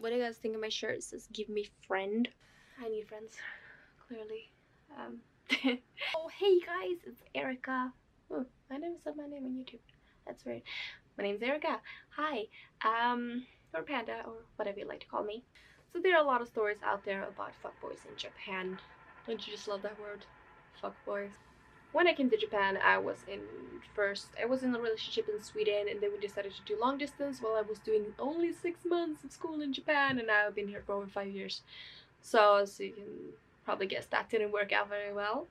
What do you guys think of my shirt? It says give me friend. I need friends, clearly. Oh hey guys, it's Erica. Oh, I never said my name on YouTube. That's weird. My name's Erica. Hi. Or Panda, or whatever you like to call me. So there are a lot of stories out there about fuckboys in Japan. Don't you just love that word? Fuckboys. When I came to Japan, I was in a relationship in Sweden, and then we decided to do long distance while I was doing only 6 months of school in Japan, and now I've been here for over 5 years. So as you can probably guess, that didn't work out very well.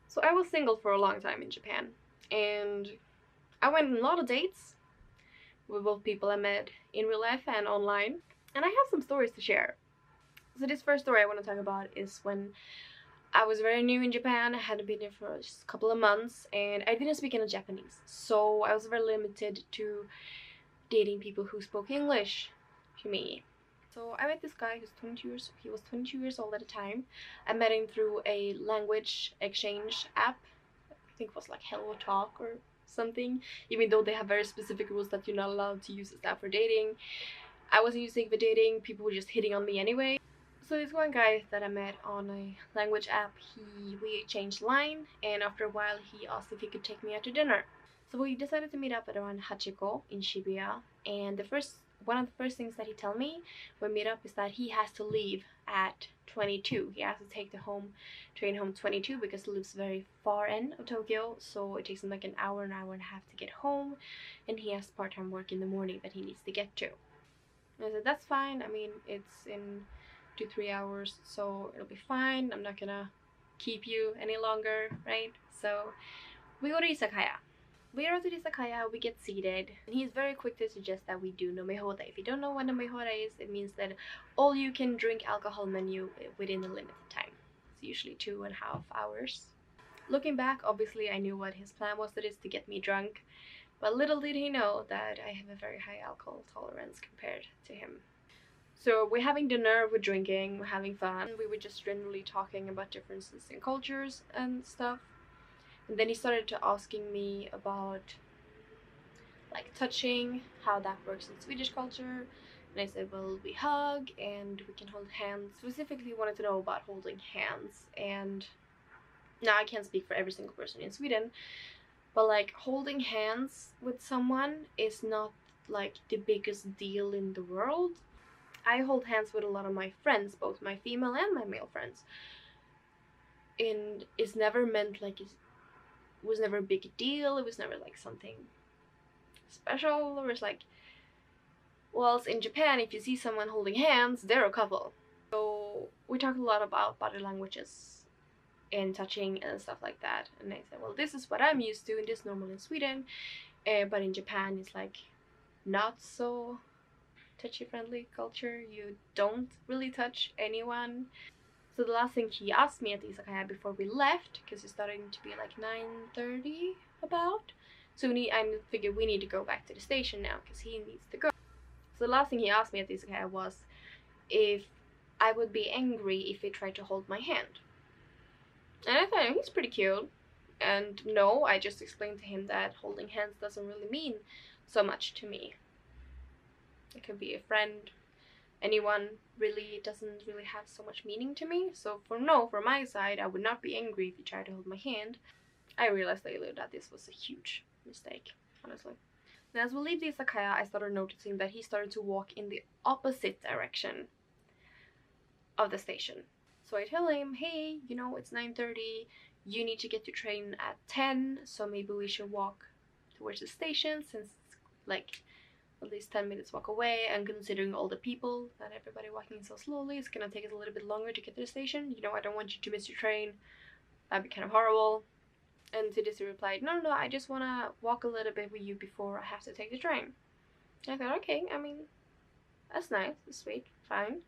So I was single for a long time in Japan, and I went on a lot of dates with both people I met in real life and online, and I have some stories to share. So this first story I want to talk about is when I was very new in Japan. I hadn't been there for just a couple of months, and I didn't speak any Japanese, so I was very limited to dating people who spoke English to me. So I met this guy who's 22 years. He was 22 years old at the time. I met him through a language exchange app. I think it was like Hello Talk or something. Even though they have very specific rules that you're not allowed to use this app for dating, I wasn't using it for dating. People were just hitting on me anyway. So this one guy that I met on a language app, we exchanged line, and after a while he asked if he could take me out to dinner. So we decided to meet up at around Hachiko in Shibuya, and one of the first things that he told me when we meet up is that he has to leave at 22. He has to take the train home 22 because he lives very far end of Tokyo, so it takes him like an hour and a half to get home, and he has part-time work in the morning that he needs to get to. And I said, that's fine. I mean, it's in 2-3 hours, so it'll be fine. I'm not gonna keep you any longer, right? So we go to izakaya. We arrive at izakaya, we get seated, and he's very quick to suggest that we do nomehore. If you don't know what nomehore is, it means that all you can drink alcohol menu within a limited time. It's usually 2.5 hours. Looking back, obviously I knew what his plan was, that is to get me drunk, but little did he know that I have a very high alcohol tolerance compared to him. So we're having dinner, we're drinking, we're having fun. We were just generally talking about differences in cultures and stuff. And then he started to asking me about like touching, how that works in Swedish culture. And I said, well, we hug and we can hold hands. Specifically wanted to know about holding hands. And now I can't speak for every single person in Sweden, but like holding hands with someone is not like the biggest deal in the world. I hold hands with a lot of my friends, both my female and my male friends, and it's never meant like it was never a big deal. It was never like something special. It was like, well, in Japan, if you see someone holding hands, they're a couple. So we talked a lot about body languages and touching and stuff like that, and I said, well, this is what I'm used to and this is normal in Sweden, but in Japan it's like not so touchy-friendly culture. You don't really touch anyone. So the last thing he asked me at the izakaya before we left, because it's starting to be like 9:30 about, so I figured we need to go back to the station now because he needs to go. So the last thing he asked me at the izakaya was if I would be angry if he tried to hold my hand. And I thought, he's pretty cute. And no, I just explained to him that holding hands doesn't really mean so much to me. It could be a friend, anyone. Really doesn't really have so much meaning to me. So for my side, I would not be angry if you tried to hold my hand. I realized later that this was a huge mistake, honestly. And as we leave the izakaya, I started noticing that he started to walk in the opposite direction of the station. So I tell him, hey, you know, it's 9:30, you need to get your train at 10, so maybe we should walk towards the station since it's like at least 10 minutes walk away, and considering all the people and everybody walking so slowly, it's gonna take us a little bit longer to get to the station. You know, I don't want you to miss your train. That'd be kind of horrible. And to this he replied, no, I just wanna walk a little bit with you before I have to take the train. And I thought, okay, I mean, that's nice, that's sweet, fine.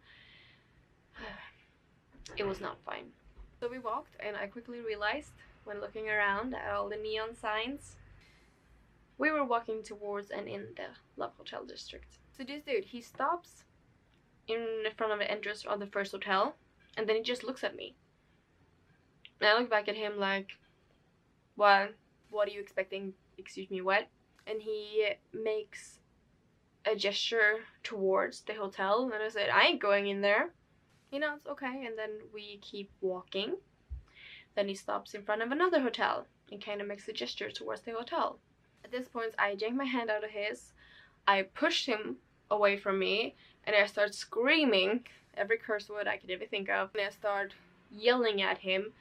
It was not fine. So we walked, and I quickly realized when looking around at all the neon signs, we were walking towards and in the Love Hotel district. So this dude, he stops in front of the entrance of the first hotel, and then he just looks at me. And I look back at him like, what are you expecting? Excuse me, what? And he makes a gesture towards the hotel, and I said, I ain't going in there. You know, it's okay. And then we keep walking. Then he stops in front of another hotel and kind of makes a gesture towards the hotel. At this point, I yanked my hand out of his. I pushed him away from me, and I start screaming every curse word I could ever think of. And I start yelling at him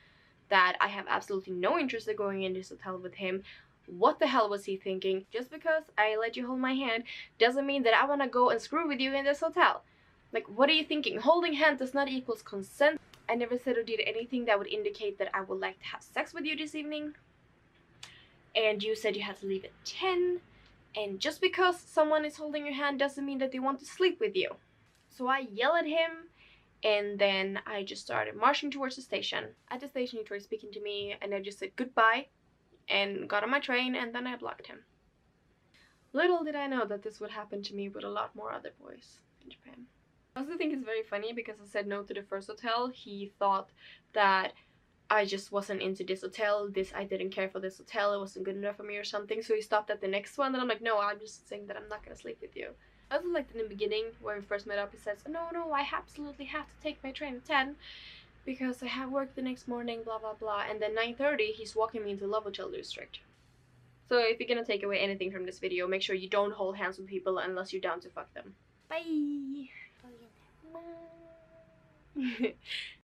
that I have absolutely no interest in going in this hotel with him. What the hell was he thinking? Just because I let you hold my hand doesn't mean that I want to go and screw with you in this hotel. Like, what are you thinking? Holding hand does not equal consent. I never said or did anything that would indicate that I would like to have sex with you this evening. And you said you had to leave at 10. And just because someone is holding your hand doesn't mean that they want to sleep with you. So I yell at him, and then I just started marching towards the station. At the station, he tried speaking to me, and I just said goodbye and got on my train, and then I blocked him. Little did I know that this would happen to me with a lot more other boys in Japan. I also think it's very funny because I said no to the first hotel. He thought that I just wasn't into this hotel, I didn't care for this hotel, it wasn't good enough for me or something, so he stopped at the next one, and I'm like, no, I'm just saying that I'm not gonna sleep with you. I also liked in the beginning, when we first met up, he says, no, I absolutely have to take my train at 10, because I have work the next morning, blah blah blah, and then 9:30, he's walking me into Love Hotel District. So if you're gonna take away anything from this video, make sure you don't hold hands with people unless you're down to fuck them. Bye!